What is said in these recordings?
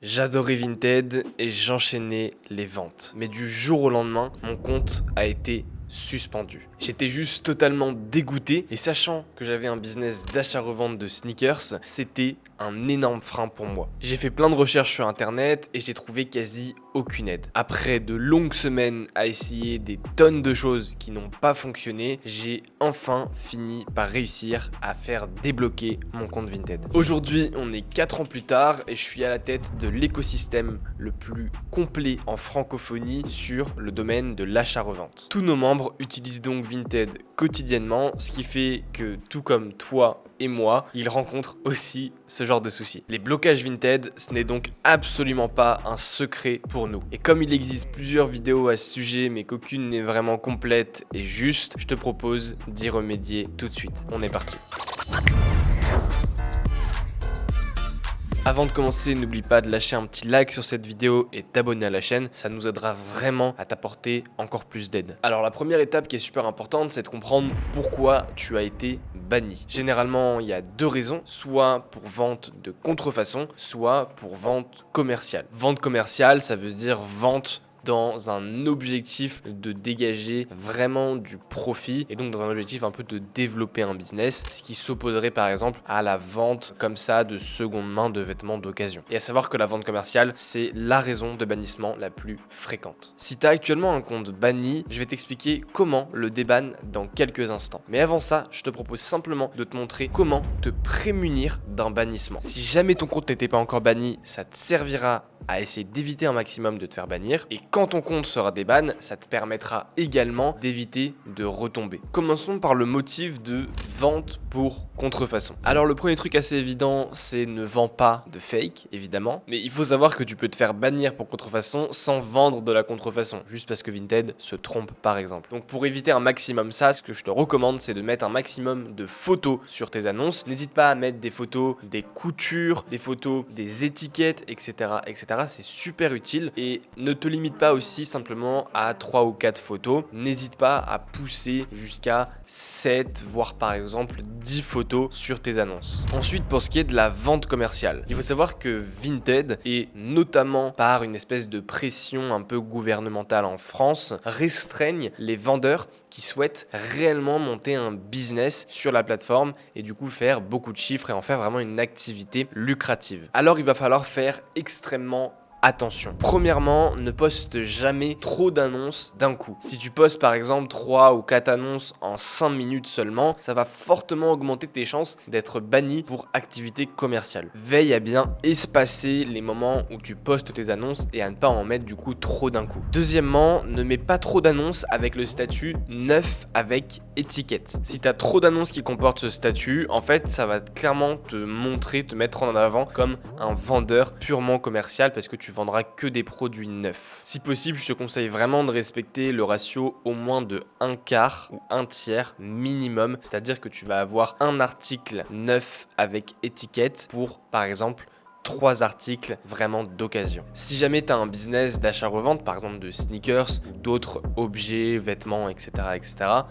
J'adorais Vinted et j'enchaînais les ventes. Mais du jour au lendemain, mon compte a été suspendu. J'étais juste totalement dégoûté et sachant que j'avais un business d'achat-revente de sneakers, c'était un énorme frein pour moi. J'ai fait plein de recherches sur internet et j'ai trouvé quasi aucune aide. Après de longues semaines à essayer des tonnes de choses qui n'ont pas fonctionné, j'ai enfin fini par réussir à faire débloquer mon compte Vinted. Aujourd'hui, on est 4 ans plus tard et je suis à la tête de l'écosystème le plus complet en francophonie sur le domaine de l'achat-revente. Tous nos membres utilisent donc Vinted quotidiennement, ce qui fait que tout comme toi et moi, ils rencontrent aussi ce genre de soucis. Les blocages Vinted, ce n'est donc absolument pas un secret pour nous. Et comme il existe plusieurs vidéos à ce sujet, mais qu'aucune n'est vraiment complète et juste, je te propose d'y remédier tout de suite. On est parti. Avant de commencer, n'oublie pas de lâcher un petit like sur cette vidéo et t'abonner à la chaîne, ça nous aidera vraiment à t'apporter encore plus d'aide. Alors la première étape qui est super importante, c'est de comprendre pourquoi tu as été banni. Généralement, il y a deux raisons, soit pour vente de contrefaçon, soit pour vente commerciale. Vente commerciale, ça veut dire vente dans un objectif de dégager vraiment du profit et donc dans un objectif un peu de développer un business, ce qui s'opposerait par exemple à la vente comme ça de seconde main de vêtements d'occasion. Et à savoir que la vente commerciale, c'est la raison de bannissement la plus fréquente. Si tu as actuellement un compte banni, je vais t'expliquer comment le déban dans quelques instants. Mais avant ça, je te propose simplement de te montrer comment te prémunir d'un bannissement. Si jamais ton compte n'était pas encore banni, ça te servira à essayer d'éviter un maximum de te faire bannir. Et quand ton compte sera déban, ça te permettra également d'éviter de retomber. Commençons par le motif de vente pour contrefaçon. Alors le premier truc assez évident, c'est ne vends pas de fake, évidemment. Mais il faut savoir que tu peux te faire bannir pour contrefaçon sans vendre de la contrefaçon, juste parce que Vinted se trompe par exemple. Donc pour éviter un maximum ça, ce que je te recommande, c'est de mettre un maximum de photos sur tes annonces. N'hésite pas à mettre des photos des coutures, des photos des étiquettes, etc. etc. C'est super utile et ne te limite pas aussi simplement à 3 ou 4 photos. N'hésite pas à pousser jusqu'à 7, voire par exemple 10 photos sur tes annonces. Ensuite, pour ce qui est de la vente commerciale, il faut savoir que Vinted, et notamment par une espèce de pression un peu gouvernementale en France, restreignent les vendeurs qui souhaitent réellement monter un business sur la plateforme et du coup faire beaucoup de chiffres et en faire vraiment une activité lucrative. Alors il va falloir faire extrêmement attention. Premièrement, ne poste jamais trop d'annonces d'un coup. Si tu postes par exemple 3 ou 4 annonces en 5 minutes seulement, ça va fortement augmenter tes chances d'être banni pour activité commerciale. Veille à bien espacer les moments où tu postes tes annonces et à ne pas en mettre du coup trop d'un coup. Deuxièmement, ne mets pas trop d'annonces avec le statut neuf avec étiquette. Si tu as trop d'annonces qui comportent ce statut, en fait, ça va clairement te montrer, te mettre en avant comme un vendeur purement commercial parce que tu vendras que des produits neufs. Si possible, je te conseille vraiment de respecter le ratio au moins de 1/4 ou 1/3 minimum, c'est-à-dire que tu vas avoir un article neuf avec étiquette pour, par exemple, 3 articles vraiment d'occasion. Si jamais tu as un business d'achat-revente, par exemple de sneakers, d'autres objets, vêtements, etc.,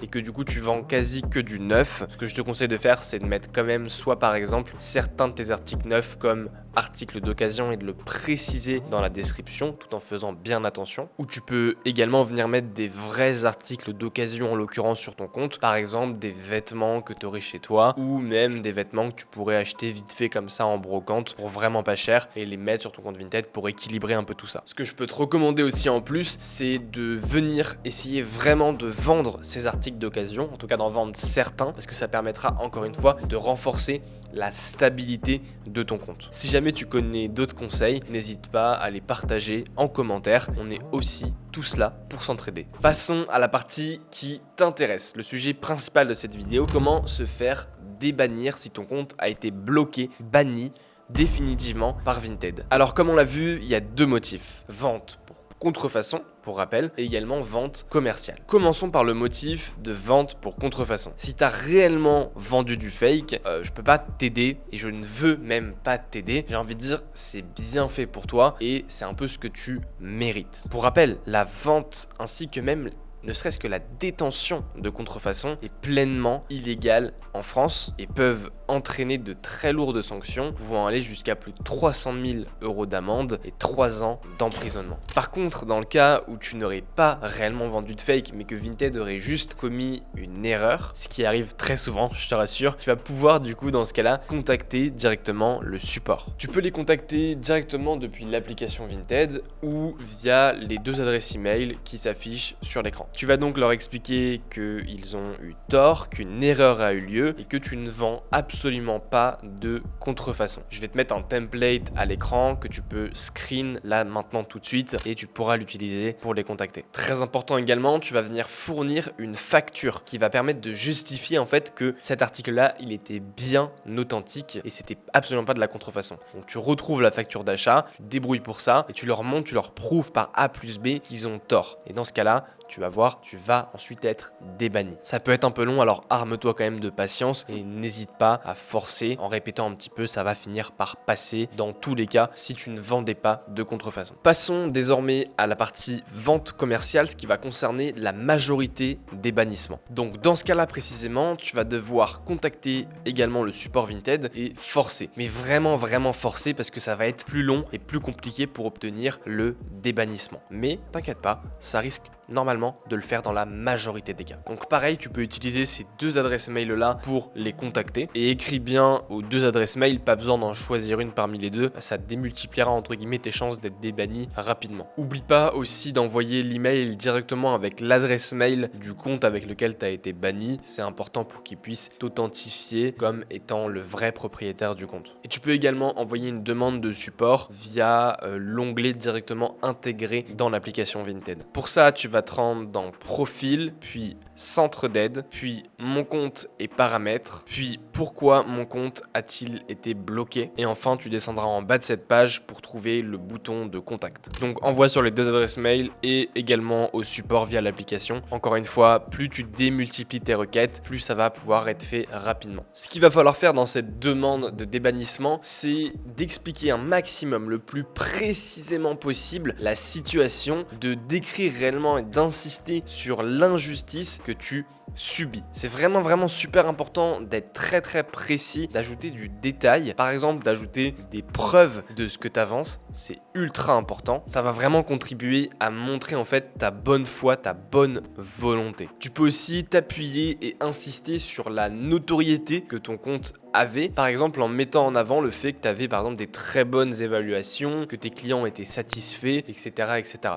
et que du coup tu vends quasi que du neuf, ce que je te conseille de faire, c'est de mettre quand même soit par exemple certains de tes articles neufs comme articles d'occasion et de le préciser dans la description tout en faisant bien attention. Ou tu peux également venir mettre des vrais articles d'occasion en l'occurrence sur ton compte, par exemple des vêtements que tu aurais chez toi ou même des vêtements que tu pourrais acheter vite fait comme ça en brocante pour vraiment pas cher et les mettre sur ton compte Vinted pour équilibrer un peu tout ça. Ce que je peux te recommander aussi en plus, c'est de venir essayer vraiment de vendre ces articles d'occasion, en tout cas d'en vendre certains, parce que ça permettra encore une fois de renforcer la stabilité de ton compte. Si jamais tu connais d'autres conseils, n'hésite pas à les partager en commentaire. On est aussi tous là pour s'entraider. Passons à la partie qui t'intéresse, le sujet principal de cette vidéo, comment se faire débannir si ton compte a été bloqué, banni définitivement par Vinted. Alors comme on l'a vu, il y a deux motifs. Vente pour contrefaçon, pour rappel, et également vente commerciale. Commençons par le motif de vente pour contrefaçon. Si tu as réellement vendu du fake, je peux pas t'aider et je ne veux même pas t'aider. J'ai envie de dire, c'est bien fait pour toi et c'est un peu ce que tu mérites. Pour rappel, la vente ainsi que même ne serait-ce que la détention de contrefaçon est pleinement illégale en France et peuvent entraîner de très lourdes sanctions, pouvant aller jusqu'à plus de 300 000 € d'amende et 3 ans d'emprisonnement. Par contre, dans le cas où tu n'aurais pas réellement vendu de fake, mais que Vinted aurait juste commis une erreur, ce qui arrive très souvent, je te rassure, tu vas pouvoir du coup dans ce cas-là contacter directement le support. Tu peux les contacter directement depuis l'application Vinted ou via les 2 adresses email qui s'affichent sur l'écran. Tu vas donc leur expliquer qu'ils ont eu tort, qu'une erreur a eu lieu et que tu ne vends absolument pas de contrefaçon. Je vais te mettre un template à l'écran que tu peux screen là maintenant tout de suite et tu pourras l'utiliser pour les contacter. Très important également, tu vas venir fournir une facture qui va permettre de justifier en fait que cet article-là, il était bien authentique et c'était absolument pas de la contrefaçon. Donc tu retrouves la facture d'achat, tu te débrouilles pour ça et tu leur montres, tu leur prouves par A plus B qu'ils ont tort. Et dans ce cas-là, tu vas voir, tu vas ensuite être débanni. Ça peut être un peu long, alors arme-toi quand même de patience et n'hésite pas à forcer. En répétant un petit peu, ça va finir par passer dans tous les cas si tu ne vendais pas de contrefaçon. Passons désormais à la partie vente commerciale, ce qui va concerner la majorité des bannissements. Donc dans ce cas-là précisément, tu vas devoir contacter également le support Vinted et forcer. Mais vraiment forcer parce que ça va être plus long et plus compliqué pour obtenir le débannissement. Mais t'inquiète pas, ça risque normalement de le faire dans la majorité des cas. Donc pareil, tu peux utiliser ces 2 adresses mail là pour les contacter et écris bien aux 2 adresses mail, pas besoin d'en choisir une parmi les 2, ça démultipliera entre guillemets tes chances d'être débanni rapidement. Oublie pas aussi d'envoyer l'email directement avec l'adresse mail du compte avec lequel tu as été banni, c'est important pour qu'il puisse t'authentifier comme étant le vrai propriétaire du compte. Et tu peux également envoyer une demande de support via l'onglet directement intégré dans l'application Vinted. Pour ça, tu vas te rendre dans profil, puis centre d'aide, puis mon compte et paramètres, puis pourquoi mon compte a-t-il été bloqué, et enfin tu descendras en bas de cette page pour trouver le bouton de contact. Donc envoie sur les 2 adresses mail et également au support via l'application. Encore une fois, plus tu démultiplies tes requêtes, plus ça va pouvoir être fait rapidement. Ce qu'il va falloir faire dans cette demande de débannissement, c'est d'expliquer un maximum, le plus précisément possible, la situation, de décrire réellement et d'insister sur l'injustice que tu subis. C'est vraiment super important d'être très précis, d'ajouter du détail, par exemple d'ajouter des preuves de ce que tu avances, c'est ultra important. Ça va vraiment contribuer à montrer en fait ta bonne foi, ta bonne volonté. Tu peux aussi t'appuyer et insister sur la notoriété que ton compte avait, par exemple en mettant en avant le fait que tu avais par exemple des très bonnes évaluations, que tes clients étaient satisfaits, etc.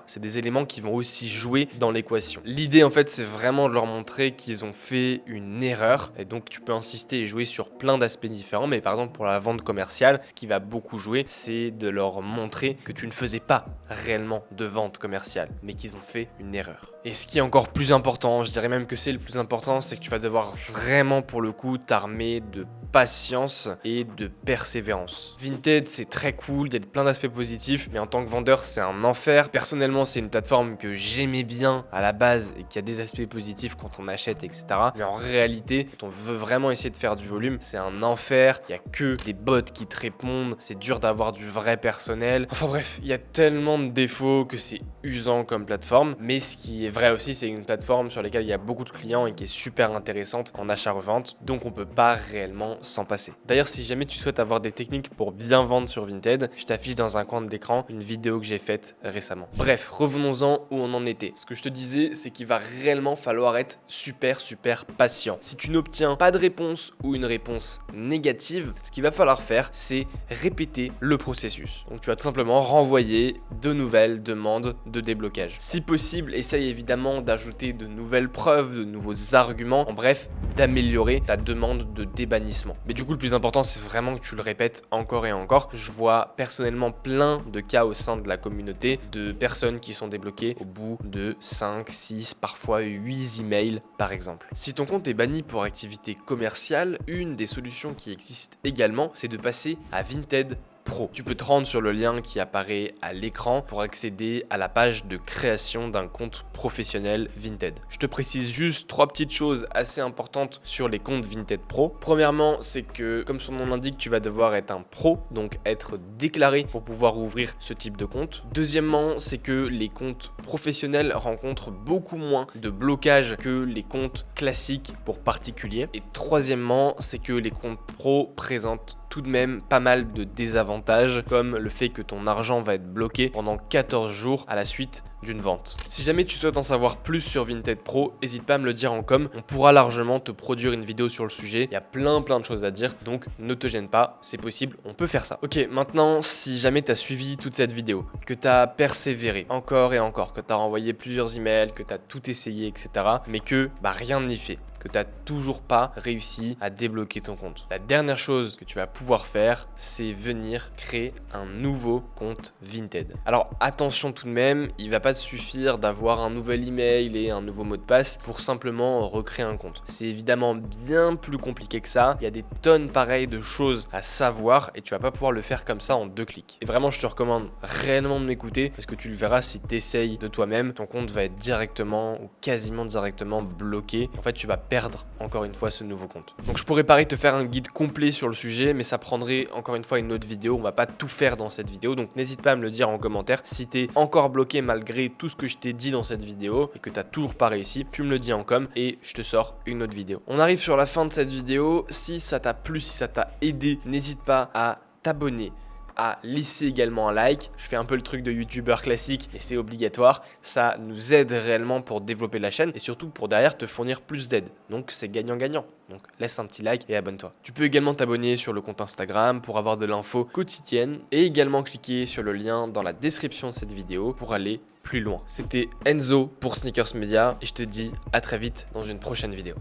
C'est des éléments qui vont aussi jouer dans l'équation. L'idée en fait c'est vraiment de leur montrer qu'ils ont fait une erreur et donc tu peux insister et jouer sur plein d'aspects différents, mais par exemple pour la vente commerciale, ce qui va beaucoup jouer, c'est de leur montrer que tu ne faisais pas réellement de vente commerciale, mais qu'ils ont fait une erreur. Et ce qui est encore plus important, je dirais même que c'est le plus important, c'est que tu vas devoir vraiment pour le coup t'armer de patience et de persévérance. Vinted c'est très cool, il y a plein d'aspects positifs, mais en tant que vendeur c'est un enfer. Personnellement c'est une plateforme que j'aimais bien à la base et qui a des aspects positifs quand on achète, etc. Mais en réalité, quand on veut vraiment essayer de faire du volume, c'est un enfer, il n'y a que des bots qui te répondent, c'est dur d'avoir du vrai personnel. Enfin bref, il y a tellement de défauts que c'est usant comme plateforme, mais ce qui est vrai aussi, c'est une plateforme sur laquelle il y a beaucoup de clients et qui est super intéressante en achat-revente, donc on peut pas réellement s'en passer. D'ailleurs, si jamais tu souhaites avoir des techniques pour bien vendre sur Vinted, je t'affiche dans un coin de l'écran une vidéo que j'ai faite récemment. Bref, revenons-en où on en était. Ce que je te disais, c'est qu'il va réellement falloir être super patient. Si tu n'obtiens pas de réponse ou une réponse négative, ce qu'il va falloir faire, c'est répéter le processus. Donc tu vas tout simplement renvoyer de nouvelles demandes de déblocage. Si possible, essaye évidemment d'ajouter de nouvelles preuves, de nouveaux arguments, en bref, d'améliorer ta demande de débannissement. Mais du coup, le plus important, c'est vraiment que tu le répètes encore et encore. Je vois personnellement plein de cas au sein de la communauté de personnes qui sont débloquées au bout de 5, 6, parfois 8 emails par exemple. Si ton compte est banni pour activité commerciale, une des solutions qui existent également, c'est de passer à Vinted Pro. Tu peux te rendre sur le lien qui apparaît à l'écran pour accéder à la page de création d'un compte professionnel Vinted. Je te précise juste 3 petites choses assez importantes sur les comptes Vinted Pro. Premièrement, c'est que comme son nom l'indique, tu vas devoir être un pro, donc être déclaré pour pouvoir ouvrir ce type de compte. Deuxièmement, c'est que les comptes professionnels rencontrent beaucoup moins de blocage que les comptes classiques pour particuliers. Et troisièmement, c'est que les comptes pro présentent tout de même pas mal de désavantages, comme le fait que ton argent va être bloqué pendant 14 jours à la suite d'une vente. Si jamais tu souhaites en savoir plus sur Vinted Pro, n'hésite pas à me le dire en com, on pourra largement te produire une vidéo sur le sujet, il y a plein de choses à dire, donc ne te gêne pas, c'est possible, on peut faire ça. Ok, maintenant, si jamais tu as suivi toute cette vidéo, que tu as persévéré encore et encore, que tu as renvoyé plusieurs emails, que tu as tout essayé, etc., mais que rien n'est fait, que tu n'as toujours pas réussi à débloquer ton compte. La dernière chose que tu vas pouvoir faire, c'est venir créer un nouveau compte Vinted. Alors attention tout de même, il va pas te suffire d'avoir un nouvel email et un nouveau mot de passe pour simplement recréer un compte. C'est évidemment bien plus compliqué que ça. Il y a des tonnes pareilles de choses à savoir et tu vas pas pouvoir le faire comme ça en 2 clics. Et vraiment, je te recommande réellement de m'écouter parce que tu le verras si tu essayes de toi-même, ton compte va être directement ou quasiment directement bloqué. En fait, tu vas perdre encore une fois ce nouveau compte. Donc je pourrais pareil te faire un guide complet sur le sujet, mais ça prendrait encore une fois une autre vidéo. On va pas tout faire dans cette vidéo, donc n'hésite pas à me le dire en commentaire. Si tu es encore bloqué malgré tout ce que je t'ai dit dans cette vidéo et que tu n'as toujours pas réussi, tu me le dis en com et je te sors une autre vidéo. On arrive sur la fin de cette vidéo. Si ça t'a plu, si ça t'a aidé, n'hésite pas à t'abonner, à laisser également un like. Je fais un peu le truc de youtubeur classique, mais c'est obligatoire. Ça nous aide réellement pour développer la chaîne et surtout pour derrière te fournir plus d'aide. Donc c'est gagnant-gagnant. Donc laisse un petit like et abonne-toi. Tu peux également t'abonner sur le compte Instagram pour avoir de l'info quotidienne et également cliquer sur le lien dans la description de cette vidéo pour aller plus loin. C'était Enzo pour Sneakers Media et je te dis à très vite dans une prochaine vidéo.